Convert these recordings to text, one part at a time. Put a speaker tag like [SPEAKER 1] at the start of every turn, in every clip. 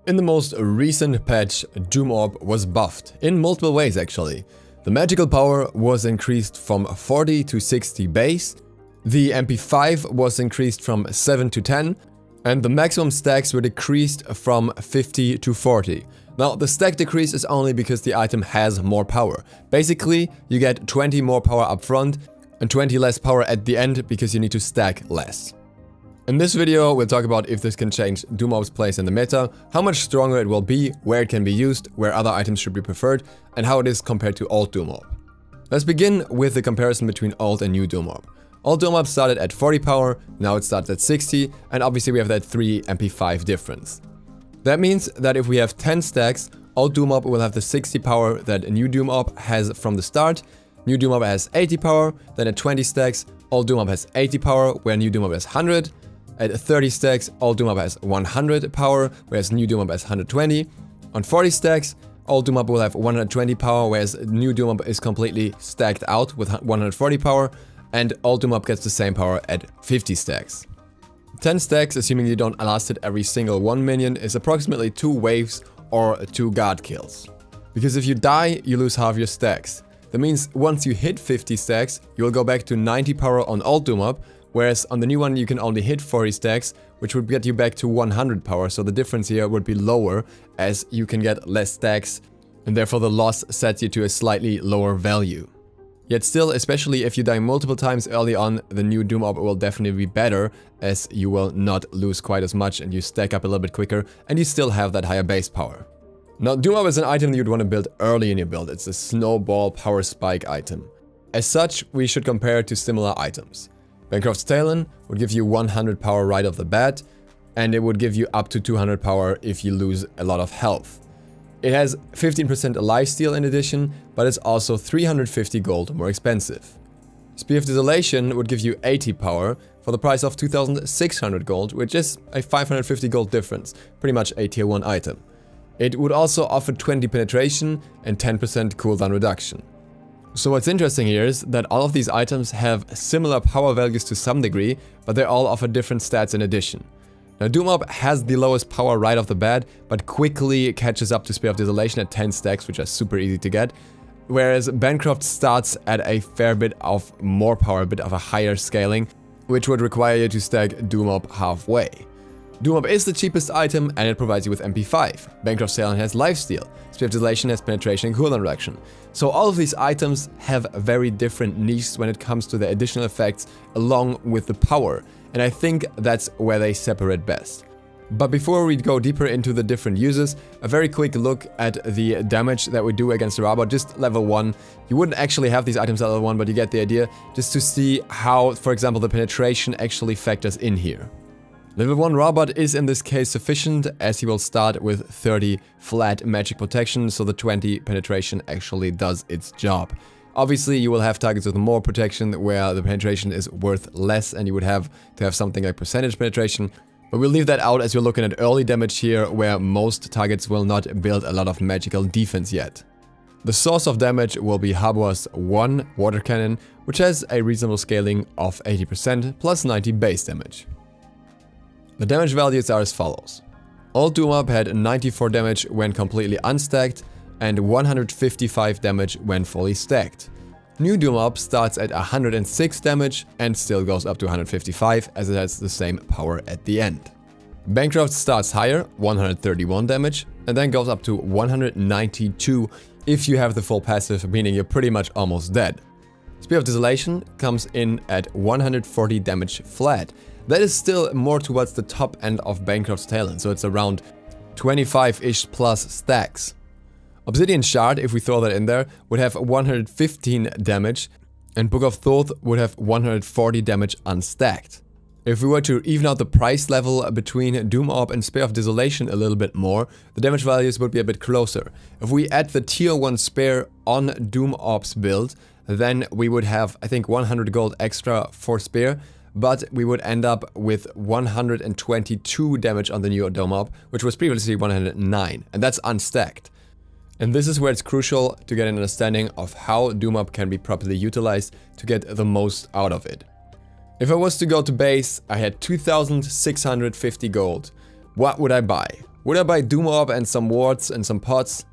[SPEAKER 1] In the most recent patch, Doom Orb was buffed, in multiple ways actually. The magical power was increased from 40 to 60 base, the MP5 was increased from 7 to 10, and the maximum stacks were decreased from 50 to 40. Now, the stack decrease is only because the item has more power. Basically, you get 20 more power up front and 20 less power at the end because you need to stack less. In this video, we'll talk about if this can change Doom Orb's place in the meta, how much stronger it will be, where it can be used, where other items should be preferred, and how it is compared to old Doom Orb. Let's begin with the comparison between old and new Doom Orb. Old Doom Orb started at 40 power, now it starts at 60, and obviously we have that 3 MP5 difference. That means that if we have 10 stacks, old Doom Orb will have the 60 power that a new Doom Orb has from the start, new Doom Orb has 80 power, then at 20 stacks, old Doom Orb has 80 power, where new Doom Orb has 100, at 30 stacks, old Doom Orb has 100 power, whereas new Doom Orb has 120. On 40 stacks, old Doom Orb will have 120 power, whereas new Doom Orb is completely stacked out with 140 power, and old Doom Orb gets the same power at 50 stacks. 10 stacks, assuming you don't last it every single one minion, is approximately 2 waves or 2 guard kills. Because if you die, you lose half your stacks. That means once you hit 50 stacks, you will go back to 90 power on old Doom Orb, whereas on the new one you can only hit 40 stacks, which would get you back to 100 power, so the difference here would be lower as you can get less stacks, and therefore the loss sets you to a slightly lower value. Yet still, especially if you die multiple times early on, the new Doom Orb will definitely be better, as you will not lose quite as much and you stack up a little bit quicker, and you still have that higher base power. Now, Doom Orb is an item you'd want to build early in your build. It's a snowball power spike item. As such, we should compare it to similar items. Bancroft's Talon would give you 100 power right off the bat, and it would give you up to 200 power if you lose a lot of health. It has 15% lifesteal in addition, but it's also 350 gold more expensive. Spear of Desolation would give you 80 power for the price of 2600 gold, which is a 550 gold difference, pretty much a tier 1 item. It would also offer 20 penetration and 10% cooldown reduction. So what's interesting here is that all of these items have similar power values to some degree, but they all offer different stats in addition. Now, Doom Orb has the lowest power right off the bat, but quickly catches up to Spear of Desolation at 10 stacks, which are super easy to get, whereas Bancroft starts at a fair bit of more power, a bit of a higher scaling, which would require you to stack Doom Orb halfway. Doom Orb is the cheapest item and it provides you with MP5. Bancroft's Talon has lifesteal, Spear of Desolation has penetration and cooldown reduction. So all of these items have very different niches when it comes to the additional effects along with the power, and I think that's where they separate best. But before we go deeper into the different uses, a very quick look at the damage that we do against the robot, just level 1. You wouldn't actually have these items at level 1, but you get the idea, just to see how, for example, the penetration actually factors in here. Level 1 robot is in this case sufficient, as he will start with 30 flat magic protection, so the 20 penetration actually does its job. Obviously, you will have targets with more protection where the penetration is worth less and you would have to have something like percentage penetration. But we'll leave that out as we're looking at early damage here, where most targets will not build a lot of magical defense yet. The source of damage will be Harbour's 1 water cannon, which has a reasonable scaling of 80% plus 90 base damage. The damage values are as follows. Old Doom Orb had 94 damage when completely unstacked and 155 damage when fully stacked. New Doom Orb starts at 106 damage and still goes up to 155 as it has the same power at the end. Bancroft starts higher, 131 damage, and then goes up to 192 if you have the full passive, meaning you're pretty much almost dead. Spear of Desolation comes in at 140 damage flat. That is still more towards the top end of Bancroft's Talon, so it's around 25-ish plus stacks. Obsidian Shard, if we throw that in there, would have 115 damage, and Book of Thoth would have 140 damage unstacked. If we were to even out the price level between Doom Orb and Spear of Desolation a little bit more, the damage values would be a bit closer. If we add the tier 1 Spear on Doom Orb's build, then we would have, I think, 100 gold extra for Spear, but we would end up with 122 damage on the new Doom Orb, which was previously 109, and that's unstacked. And this is where it's crucial to get an understanding of how Doom Orb can be properly utilized to get the most out of it. If I was to go to base, I had 2650 gold. What would I buy? Would I buy Doom Orb and some wards and some pots?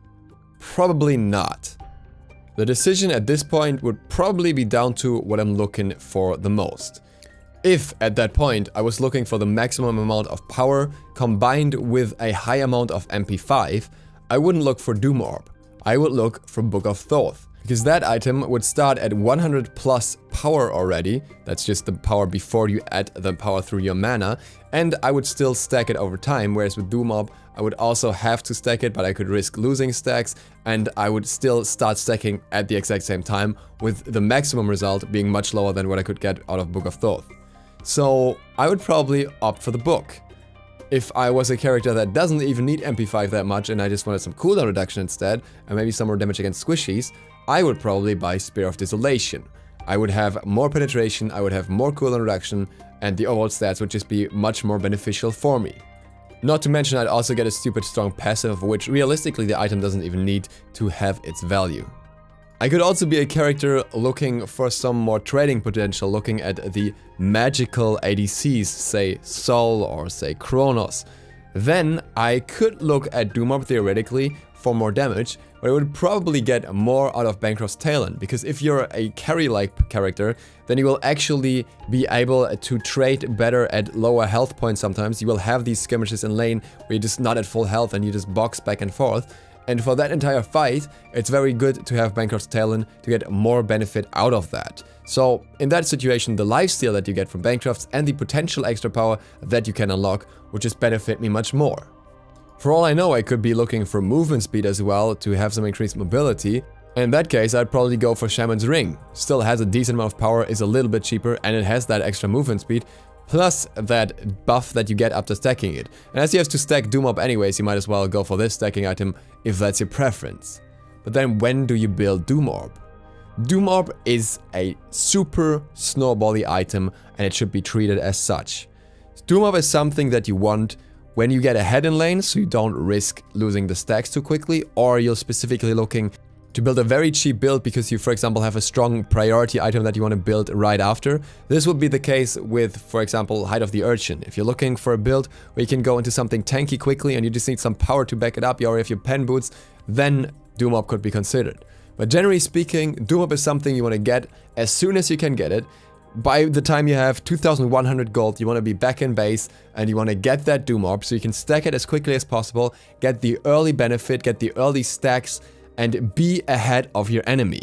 [SPEAKER 1] Probably not. The decision at this point would probably be down to what I'm looking for the most. If, at that point, I was looking for the maximum amount of power combined with a high amount of MP5, I wouldn't look for Doom Orb. I would look for Book of Thoth, because that item would start at 100 plus power already. That's just the power before you add the power through your mana, and I would still stack it over time, whereas with Doom Orb, I would also have to stack it, but I could risk losing stacks, and I would still start stacking at the exact same time, with the maximum result being much lower than what I could get out of Book of Thoth. So I would probably opt for the book. If I was a character that doesn't even need MP5 that much and I just wanted some cooldown reduction instead, and maybe some more damage against squishies, I would probably buy Spear of Desolation. I would have more penetration, I would have more cooldown reduction, and the overall stats would just be much more beneficial for me. Not to mention I'd also get a stupid strong passive, which realistically the item doesn't even need to have its value. I could also be a character looking for some more trading potential, looking at the magical ADCs, say Sol or say Kronos. Then I could look at Doom Orb theoretically for more damage, but I would probably get more out of Bancroft's Talon, because if you're a carry-like character, then you will actually be able to trade better at lower health points sometimes. You will have these skirmishes in lane where you're just not at full health and you just box back and forth. And for that entire fight, it's very good to have Bancroft's Talon to get more benefit out of that. So in that situation, the lifesteal that you get from Bancroft's and the potential extra power that you can unlock would just benefit me much more. For all I know, I could be looking for movement speed as well to have some increased mobility. In that case, I'd probably go for Shaman's Ring. Still has a decent amount of power, is a little bit cheaper, and it has that extra movement speed, plus that buff that you get after stacking it. And as you have to stack Doom Orb anyways, you might as well go for this stacking item if that's your preference. But then when do you build Doom Orb? Doom Orb is a super snowbally item and it should be treated as such. Doom Orb is something that you want when you get ahead in lane, so you don't risk losing the stacks too quickly, or you're specifically looking to build a very cheap build because you, for example, have a strong priority item that you want to build right after. This would be the case with, for example, Height of the Urchin. If you're looking for a build where you can go into something tanky quickly and you just need some power to back it up, or if you pen boots, then Doom Orb could be considered. But generally speaking, Doom Orb is something you want to get as soon as you can get it. By the time you have 2100 gold, you want to be back in base and you want to get that Doom Orb so you can stack it as quickly as possible, get the early benefit, get the early stacks, and be ahead of your enemy.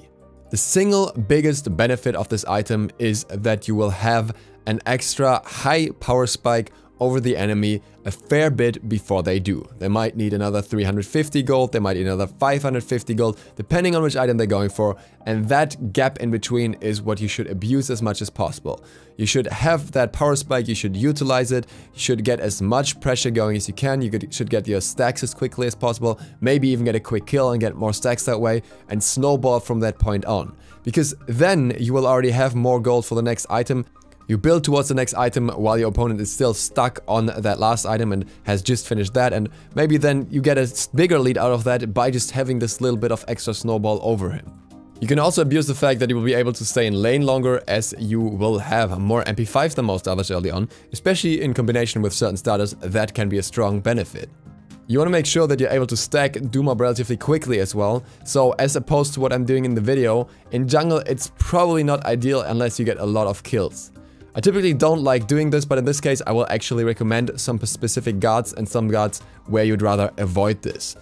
[SPEAKER 1] The single biggest benefit of this item is that you will have an extra high power spike over the enemy a fair bit before they do. They might need another 350 gold, they might need another 550 gold, depending on which item they're going for, and that gap in between is what you should abuse as much as possible. You should have that power spike, you should utilize it, you should get as much pressure going as you can, should get your stacks as quickly as possible, maybe even get a quick kill and get more stacks that way, and snowball from that point on. Because then you will already have more gold for the next item. You build towards the next item while your opponent is still stuck on that last item and has just finished that, and maybe then you get a bigger lead out of that by just having this little bit of extra snowball over him. You can also abuse the fact that you will be able to stay in lane longer, as you will have more MP5s than most others early on, especially in combination with certain starters. That can be a strong benefit. You want to make sure that you're able to stack Doom Orb relatively quickly as well, so as opposed to what I'm doing in the video, in jungle it's probably not ideal unless you get a lot of kills. I typically don't like doing this, but in this case I will actually recommend some specific gods and some gods where you'd rather avoid this.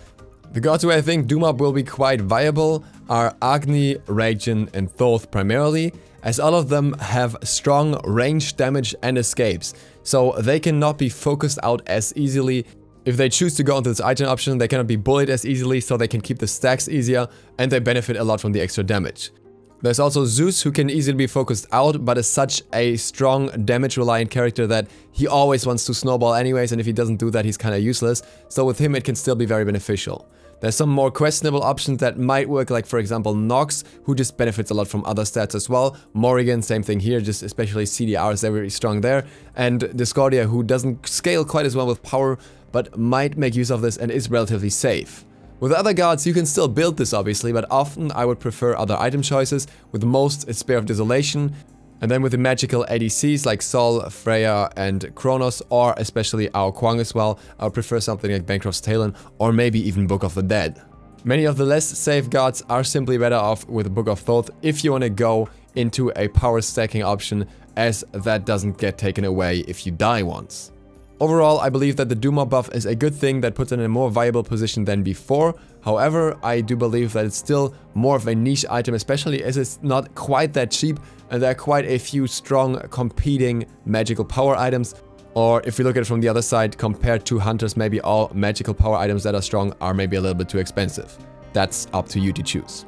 [SPEAKER 1] The gods where I think Doom Orb will be quite viable are Agni, Ragin and Thoth primarily, as all of them have strong range damage and escapes, so they cannot be focused out as easily. If they choose to go into this item option, they cannot be bullied as easily, so they can keep the stacks easier, and they benefit a lot from the extra damage. There's also Zeus, who can easily be focused out, but is such a strong damage-reliant character that he always wants to snowball anyways, and if he doesn't do that, he's kinda useless. So with him, it can still be very beneficial. There's some more questionable options that might work, like for example Nox, who just benefits a lot from other stats as well. Morrigan, same thing here, just especially CDR is very strong there. And Discordia, who doesn't scale quite as well with power, but might make use of this and is relatively safe. With other gods, you can still build this obviously, but often I would prefer other item choices, with most Spear of Desolation. And then with the magical ADCs like Sol, Freya and Kronos, or especially our Kwang as well, I would prefer something like Bancroft's Talon or maybe even Book of the Dead. Many of the less safe gods are simply better off with Book of Thoth if you want to go into a power stacking option, as that doesn't get taken away if you die once. Overall, I believe that the Doom Mob buff is a good thing that puts it in a more viable position than before. However, I do believe that it's still more of a niche item, especially as it's not quite that cheap and there are quite a few strong competing magical power items. Or if we look at it from the other side, compared to hunters, maybe all magical power items that are strong are maybe a little bit too expensive. That's up to you to choose.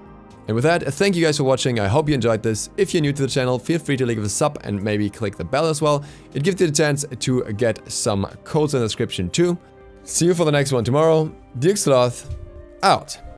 [SPEAKER 1] And with that, thank you guys for watching. I hope you enjoyed this. If you're new to the channel, feel free to leave a sub and maybe click the bell as well. It gives you the chance to get some codes in the description too. See you for the next one tomorrow. DukeSloth out.